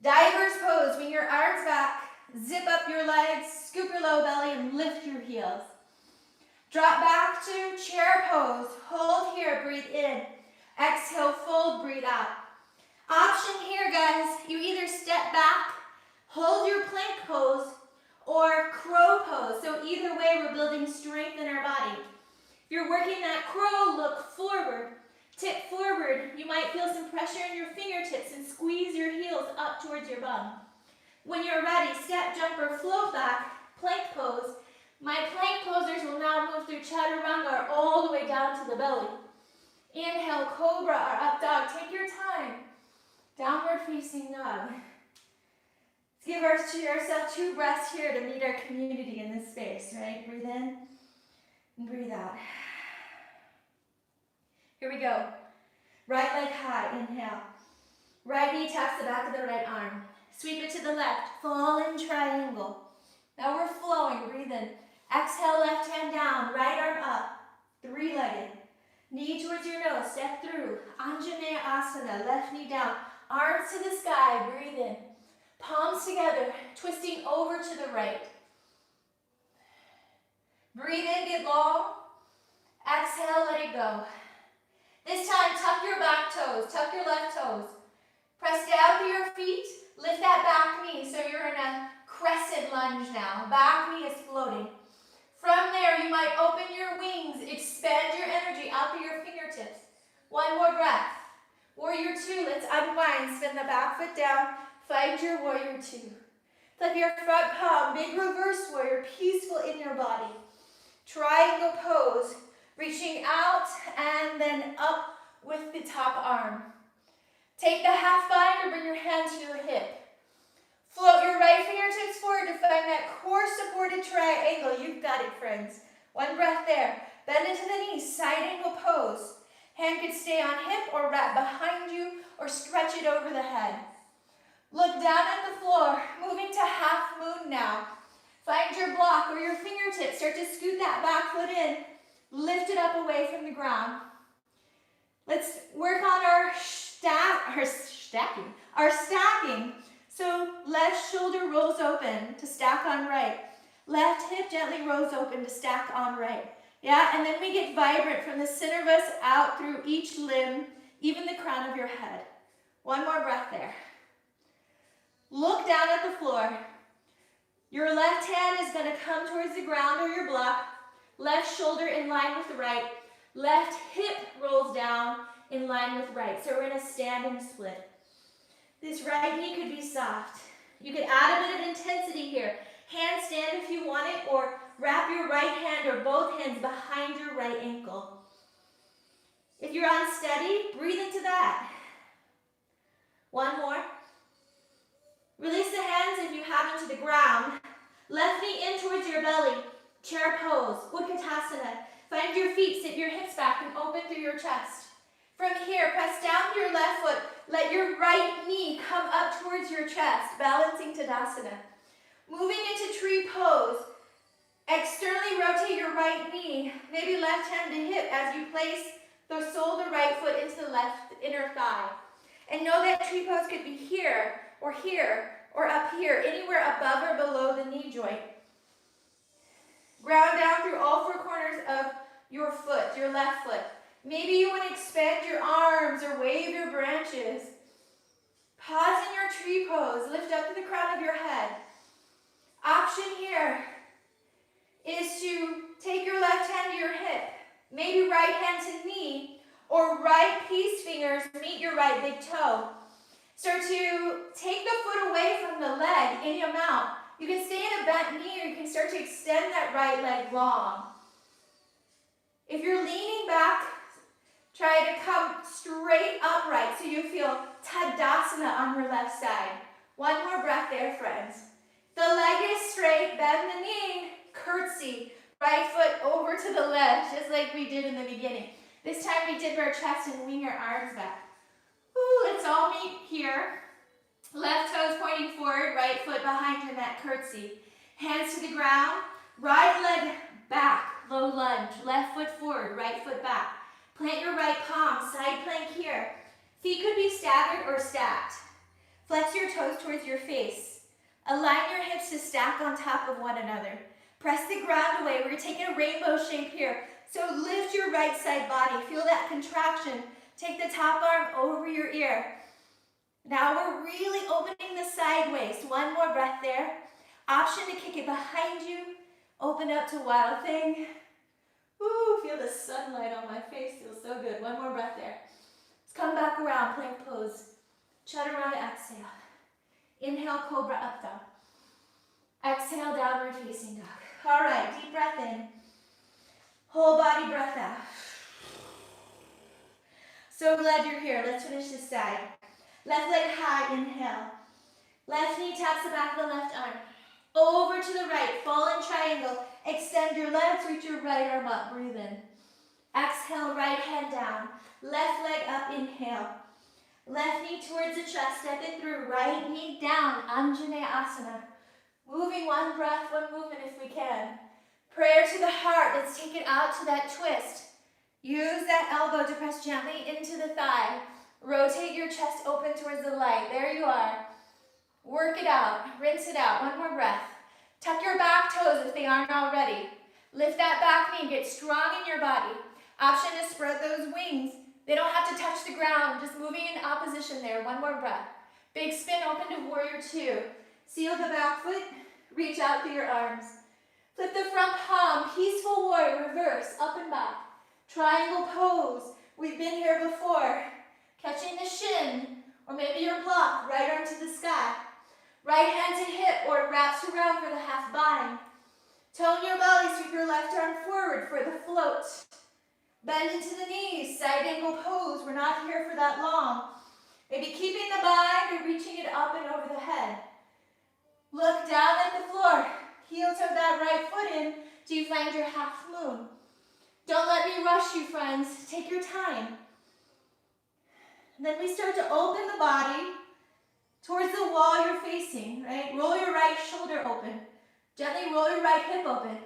Diver's pose, bring your arms back. Zip up your legs, scoop your low belly, and lift your heels. Drop back to chair pose. Hold here, breathe in. Exhale, fold, breathe out. Option here, guys. You either step back, hold your plank pose, or crow pose. So either way, we're building strength in our body. If you're working that crow, look forward. Tip forward. You might feel some pressure in your fingertips and squeeze your heels up towards your bum. When you're ready, step, jump, or float back, plank pose. My plank posers will now move through chaturanga all the way down to the belly. Inhale, cobra or up dog. Take your time. Downward facing dog. Let's give ourselves 2 breaths here to meet our community in this space, right? Breathe in and breathe out. Here we go. Right leg high, inhale. Right knee taps the back of the right arm. Sweep it to the left. Fallen triangle. Now we're flowing. Breathe in. Exhale, left hand down. Right arm up. Three-legged. Knee towards your nose. Step through. Anjaneya Asana. Left knee down. Arms to the sky. Breathe in. Palms together. Twisting over to the right. Breathe in. Get long. Exhale. Let it go. This time, tuck your back toes. Tuck your left toes. Press down through your feet. Lift that back knee so you're in a crescent lunge now. Back knee is floating. From there, you might open your wings, expand your energy out through your fingertips. One more breath. Warrior two, let's unwind. Spin the back foot down. Find your warrior two. Flip your front palm, big reverse warrior, peaceful in your body. Triangle pose, reaching out and then up with the top arm. Take the half bind or bring your hand to your hip. Float your right fingertips forward to find that core supported triangle. You've got it, friends. One breath there. Bend into the knees, side angle pose. Hand could stay on hip or wrap behind you or stretch it over the head. Look down at the floor, moving to half moon now. Find your block or your fingertips. Start to scoot that back foot in. Lift it up away from the ground. Let's work on our stacking. So left shoulder rolls open to stack on right. Left hip gently rolls open to stack on right. Yeah, and then we get vibrant from the center of us out through each limb, even the crown of your head. One more breath there. Look down at the floor. Your left hand is going to come towards the ground or your block. Left shoulder in line with the right. Left hip rolls down in line with right. So we're in a standing split. This right knee could be soft. You could add a bit of intensity here. Handstand if you want it, or wrap your right hand or both hands behind your right ankle. If you're unsteady, breathe into that. One more. Release the hands if you have them to the ground. Left knee in towards your belly. Chair pose, Utkatasana. Find your feet, sit your hips back and open through your chest. From here, press down through your left foot. Let your right knee come up towards your chest, balancing Tadasana. Moving into tree pose. Externally rotate your right knee, maybe left hand to hip as you place the sole of the right foot into the left inner thigh. And know that tree pose could be here, or up here, anywhere above or below the knee joint. Ground down through all four corners of your foot, your left foot. Maybe you want to expand your arms or wave your branches. Pause in your tree pose. Lift up to the crown of your head. Option here is to take your left hand to your hip. Maybe right hand to knee, or right peace fingers meet your right big toe. Start to take the foot away from the leg any amount. You can stay in a bent knee, or you can start to extend that right leg long. If you're leaning back, try to come straight upright so you feel Tadasana on your left side. One more breath there, friends. The leg is straight, bend the knee, curtsy. Right foot over to the left, just like we did in the beginning. This time we dip our chest and lean your arms back. Ooh, let's all meet here. Left toes pointing forward, right foot behind your neck, curtsy. Hands to the ground, right leg back, low lunge. Left foot forward, right foot back. Plant your right palm, side plank here. Feet could be staggered or stacked. Flex your toes towards your face. Align your hips to stack on top of one another. Press the ground away. We're taking a rainbow shape here. So lift your right side body. Feel that contraction. Take the top arm over your ear. Now we're really opening the side waist. One more breath there. Option to kick it behind you. Open up to wild thing. Ooh, feel the sunlight on my face. Feels so good. One more breath there. Let's come back around, plank pose. Chaturanga, exhale. Inhale, cobra up dog. Exhale, downward facing dog. All right, deep breath in. Whole body breath out. So glad you're here. Let's finish this side. Left leg high, inhale. Left knee taps the back of the left arm. Over to the right, fallen triangle. Extend your legs, reach your right arm up, breathe in. Exhale, right hand down. Left leg up, inhale. Left knee towards the chest, step it through. Right knee down, Anjaneyasana. Moving one breath, one movement if we can. Prayer to the heart. Let's take it out to that twist. Use that elbow to press gently into the thigh. Rotate your chest open towards the light. There you are. Work it out. Rinse it out. One more breath. Tuck your back toes if they aren't already. Lift that back knee. Get strong in your body. Option to spread those wings. They don't have to touch the ground. Just moving in opposition there. One more breath. Big spin open to warrior two. Seal the back foot. Reach out through your arms. Flip the front palm. Peaceful warrior. Reverse. Up and back. Triangle pose. We've been here before. Catching the shin. Or maybe your block. Right arm to the sky. Right hand to hip or wraps around for the half bind. Tone your belly, sweep your left arm forward for the float. Bend into the knees, side angle pose. We're not here for that long. Maybe keeping the bind or reaching it up and over the head. Look down at the floor. Heel toe that right foot in till you find your half moon. Don't let me rush you, friends. Take your time. And then we start to open the body towards the wall you're facing, right? Roll your right shoulder open. Gently roll your right hip open.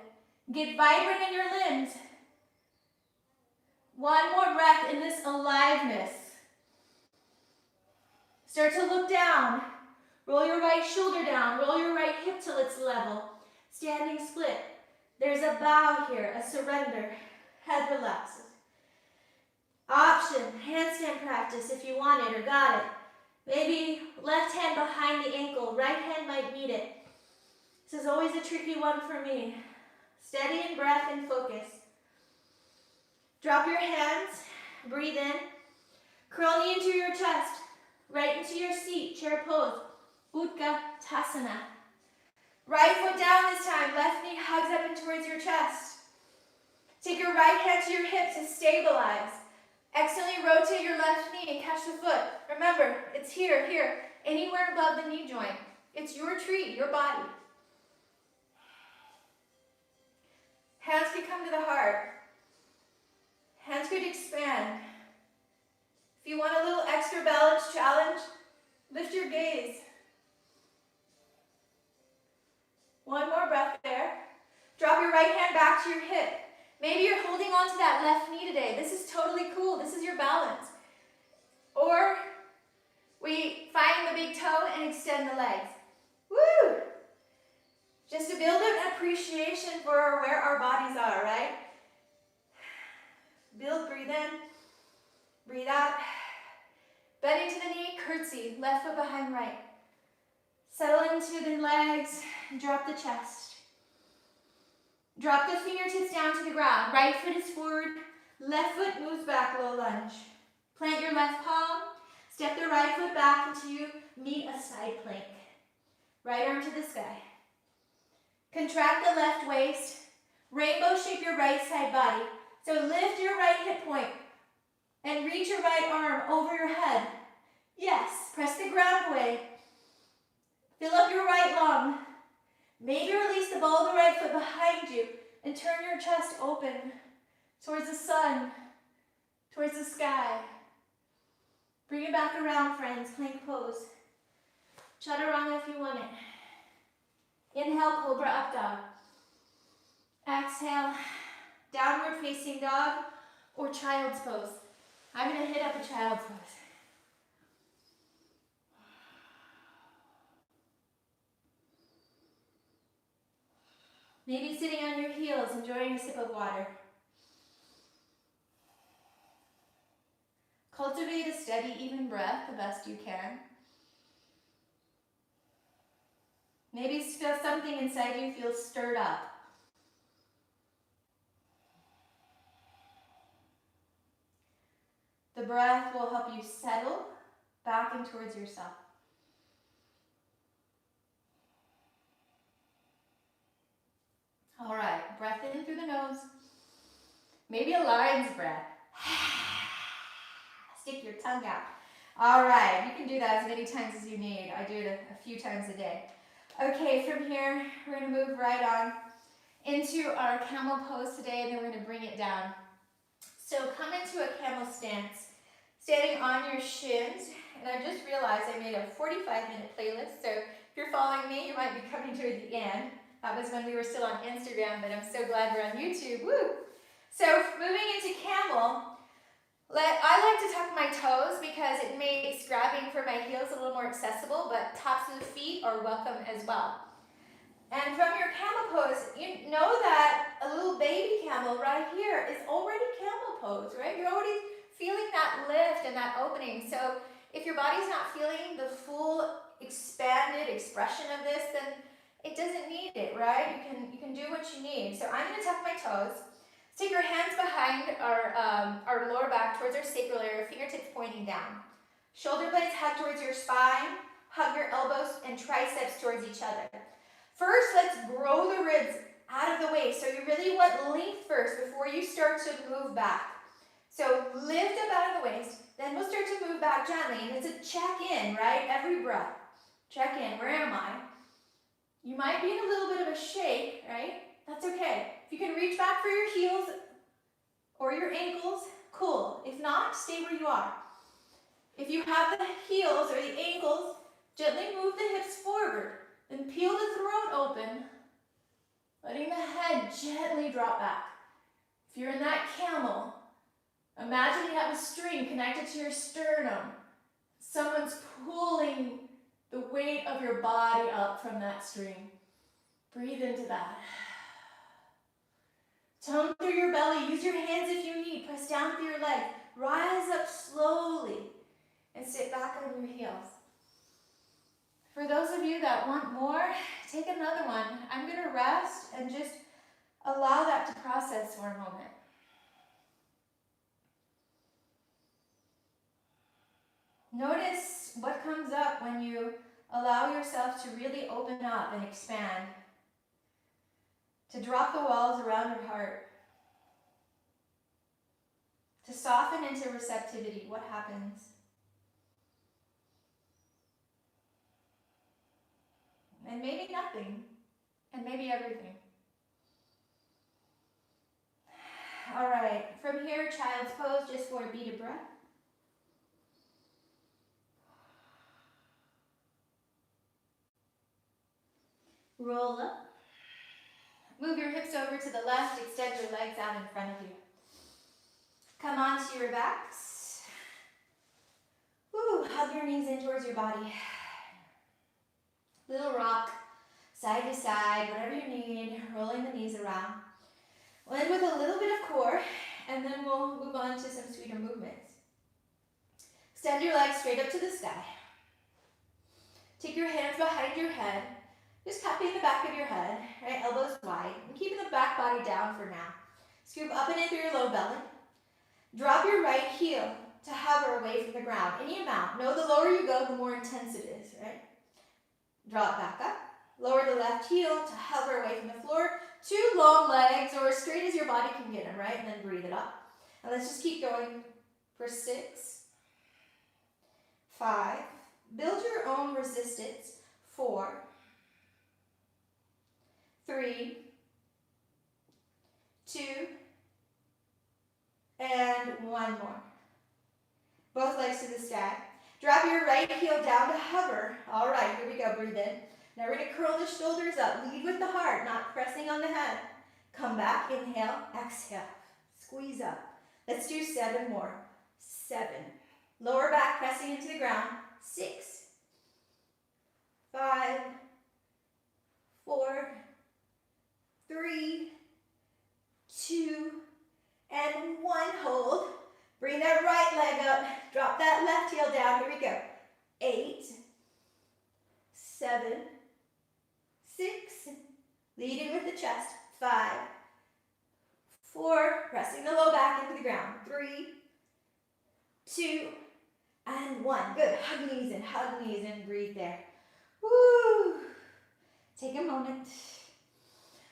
Get vibrant in your limbs. One more breath in this aliveness. Start to look down. Roll your right shoulder down. Roll your right hip till it's level. Standing split. There's a bow here, a surrender. Head relaxes. Option, handstand practice if you want it or got it. Maybe left hand behind the ankle, right hand might need it. This is always a tricky one for me. Steady in breath and focus. Drop your hands, breathe in. Curl knee into your chest, right into your seat, chair pose. Utkatasana. Right foot down this time, left knee hugs up and towards your chest. Take your right hand to your hip to stabilize. Externally rotate your left knee and catch the foot. Remember, it's here, anywhere above the knee joint. It's your tree, your body. Hands could come to the heart. Hands could expand. If you want a little extra balance challenge, lift your gaze. One more breath there. Drop your right hand back to your hip. Maybe you're holding on to that left knee today. This is totally cool. This is your balance. Or we find the big toe and extend the legs. Woo! Just to build an appreciation for where our bodies are, right? Build, breathe in, breathe out. Bend into the knee, curtsy, left foot behind right. Settle into the legs, drop the chest. Drop the fingertips down to the ground. Right foot is forward, left foot moves back, low lunge. Plant your left palm, step the right foot back until you meet a side plank. Right arm to the sky. Contract the left waist, rainbow shape your right side body. So lift your right hip point and reach your right arm over your head. Yes, press the ground away. Fill up your right lung. Maybe release the ball of the right foot behind you and turn your chest open towards the sun, towards the sky. Bring it back around, friends, plank pose. Chaturanga if you want it. Inhale, cobra up dog. Exhale, downward facing dog or child's pose. I'm going to hit up a child's pose. Maybe sitting on your heels, enjoying a sip of water. Cultivate a steady, even breath the best you can. Maybe feel something inside you feels stirred up. The breath will help you settle back and towards yourself. All right, breath in through the nose. Maybe a lion's breath. Stick your tongue out. All right, you can do that as many times as you need. I do it a few times a day. Okay, from here, we're going to move right on into our camel pose today, and then we're going to bring it down. So come into a camel stance, standing on your shins and I just realized I made a 45-minute playlist, so if you're following me, you might be coming to the end. That was when we were still on Instagram, but I'm so glad we're on YouTube. Woo! So moving into camel, I like to tuck my toes because it makes grabbing for my heels a little more accessible, but tops of the feet are welcome as well. And from your camel pose, you know that a little baby camel right here is already camel pose, right? You're already feeling that lift and that opening. So if your body's not feeling the full expanded expression of this, then it doesn't need it, right? You can do what you need. So I'm going to tuck my toes. Let's take our hands behind our lower back towards our sacral area, fingertips pointing down. Shoulder blades hug towards your spine. Hug your elbows and triceps towards each other. First, let's grow the ribs out of the way. So you really want length first before you start to move back. So lift up out of the waist, then we'll start to move back gently. And it's a check-in, right? Every breath. Check in. Where am I? You might be in a little bit of a shake, right? That's okay. If you can reach back for your heels or your ankles, cool. If not, stay where you are. If you have the heels or the ankles, gently move the hips forward. Then peel the throat open, letting the head gently drop back. If you're in that camel, imagine you have a string connected to your sternum. Someone's pulling the weight of your body up from that string. Breathe into that. Tone through your belly. Use your hands if you need. Press down through your legs. Rise up slowly and sit back on your heels. For those of you that want more, take another one. I'm going to rest and just allow that to process for a moment. Notice what comes up when you allow yourself to really open up and expand, to drop the walls around your heart, to soften into receptivity. What happens? And maybe nothing, and maybe everything. All right, from here, child's pose, just for a beat of breath. Roll up. Move your hips over to the left, extend your legs out in front of you. Come onto your backs. Woo, hug your knees in towards your body. Little rock, side to side, whatever you need, rolling the knees around. We'll end with a little bit of core, and then we'll move on to some sweeter movements. Extend your legs straight up to the sky. Take your hands behind your head, just cupping the back of your head, right, elbows wide, and keeping the back body down for now. Scoop up and in through your low belly. Drop your right heel to hover away from the ground, any amount. Know the lower you go, the more intense it is, right? Draw it back up. Lower the left heel to hover away from the floor. 2 long legs, or as straight as your body can get them, right? And then breathe it up. And let's just keep going for 6, 5. Build your own resistance. 4, 3, 2, and 1 more. Both legs to the sky. Drop your right heel down to hover. All right, here we go. Breathe in. Now we're going to curl the shoulders up. Lead with the heart, not pressing on the head. Come back. Inhale. Exhale. Squeeze up. Let's do 7 more. 7. Lower back pressing into the ground. 6, 5, 4, 3, 2, and 1. Hold. Bring that right leg up. Drop that left heel down. Here we go. 8, 7, 6. Lead in with the chest. 5, 4. Pressing the low back into the ground. 3, 2, and 1. Good. Hug knees in. Breathe there. Woo. Take a moment.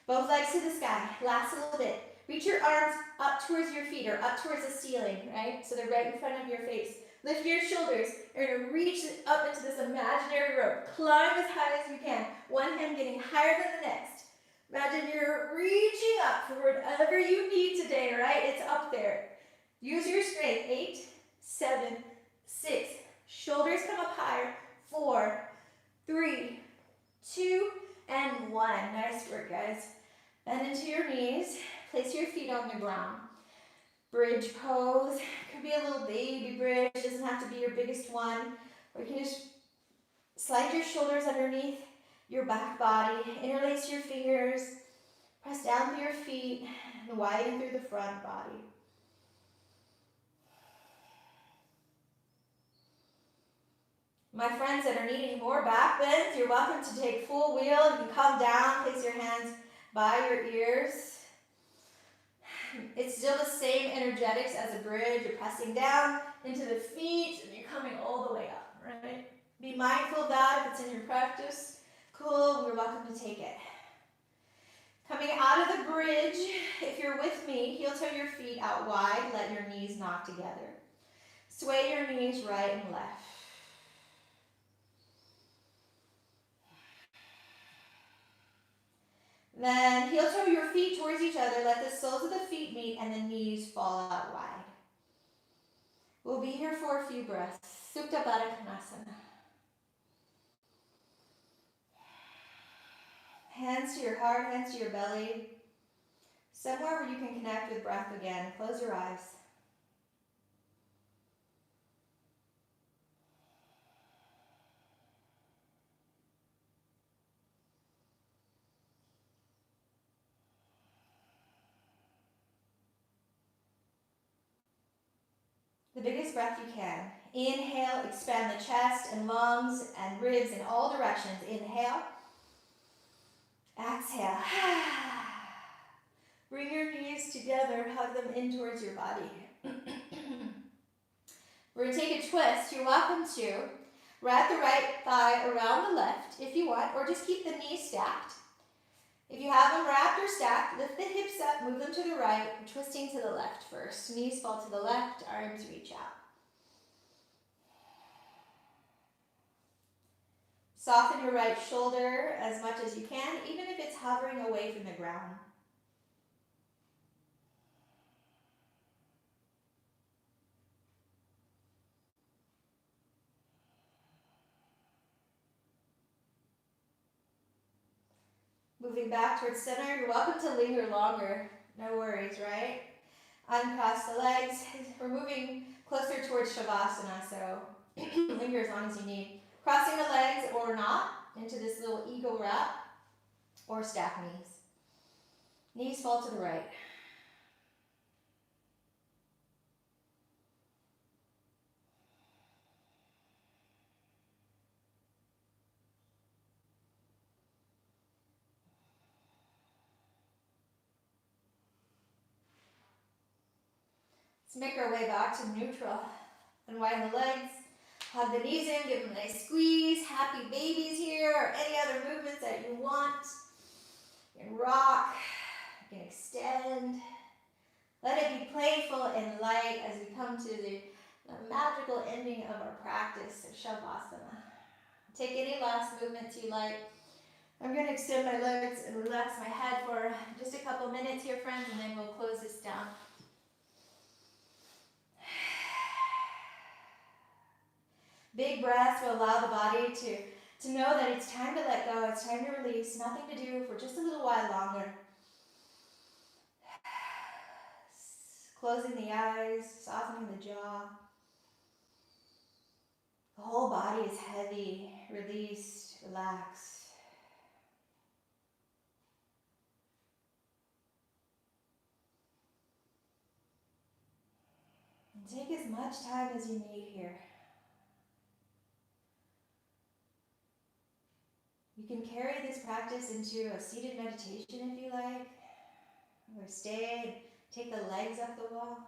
Both legs to the sky. Last a little bit. Reach your arms up towards your feet or up towards the ceiling, right? So they're right in front of your face. Lift your shoulders. You're going to reach up into this imaginary rope. Climb as high as you can. One hand getting higher than the next. Imagine you're reaching up for whatever you need today, right? It's up there. Use your strength. 8, 7, 6. Shoulders come up higher. 4, 3, 2, and 1. Nice work, guys. Bend into your knees. Place your feet on the ground. Bridge pose. Could be a little baby bridge. Doesn't have to be your biggest one. Or you can just slide your shoulders underneath your back body. Interlace your fingers. Press down through your feet and widen through the front body. My friends that are needing more back bends, you're welcome to take full wheel. You can come down, place your hands by your ears. It's still the same energetics as a bridge. You're pressing down into the feet and you're coming all the way up, right? Be mindful of that if it's in your practice. Cool, you're welcome to take it. Coming out of the bridge, if you're with me, heel toe your feet out wide, let your knees knock together. Sway your knees right and left. Then heel toe your feet towards each other, let the soles of the feet meet and the knees fall out wide. We'll be here for a few breaths. Supta Baddha Konasana. Hands to your heart, hands to your belly. Somewhere where you can connect with breath again. Close your eyes. The biggest breath you can. Inhale, expand the chest and lungs and ribs in all directions. Inhale. Exhale. Bring your knees together, hug them in towards your body. We're going to take a twist. You're welcome to wrap the right thigh around the left if you want, or just keep the knees stacked. If you have them wrapped or stacked, lift the hips up, move them to the right, twisting to the left first. Knees fall to the left, arms reach out. Soften your right shoulder as much as you can, even if it's hovering away from the ground. Moving back towards center, you're welcome to linger longer. No worries, right? Uncross the legs. We're moving closer towards Shavasana, so linger as long as you need. Crossing the legs or not into this little eagle wrap or stack knees. Knees fall to the right. Let's make our way back to neutral. Unwind the legs. Hug the knees in, give them a nice squeeze. Happy babies here, or any other movements that you want. You can rock, you can extend. Let it be playful and light as we come to the magical ending of our practice of Shavasana. Take any last movements you like. I'm going to extend my legs and relax my head for just a couple minutes here, friends, and then we'll close this down. Big breaths will allow the body to know that it's time to let go, it's time to release, nothing to do for just a little while longer. Closing the eyes, softening the jaw. The whole body is heavy, released, relaxed. And take as much time as you need here. You can carry this practice into a seated meditation if you like, or stay and take the legs up the wall.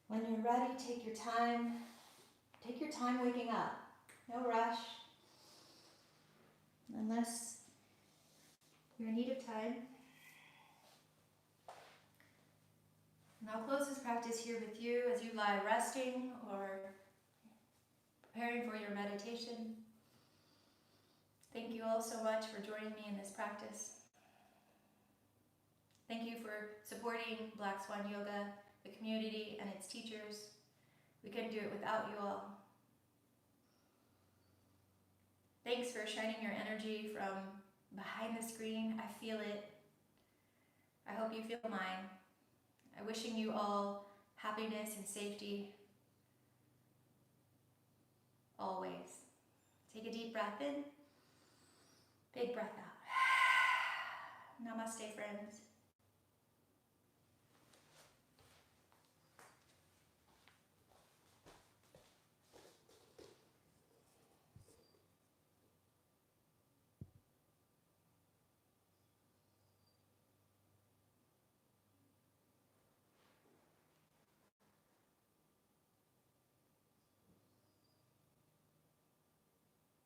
When you're ready, take your time. Take your time waking up. No rush. Unless you're in need of time. And I'll close this practice here with you as you lie resting or preparing for your meditation. Thank you all so much for joining me in this practice. Thank you for supporting Black Swan Yoga, the community, and its teachers. We couldn't do it without you all. Thanks for shining your energy from behind the screen. I feel it. I hope you feel mine. I'm wishing you all happiness and safety always. Take a deep breath in, big breath out. Namaste, friends.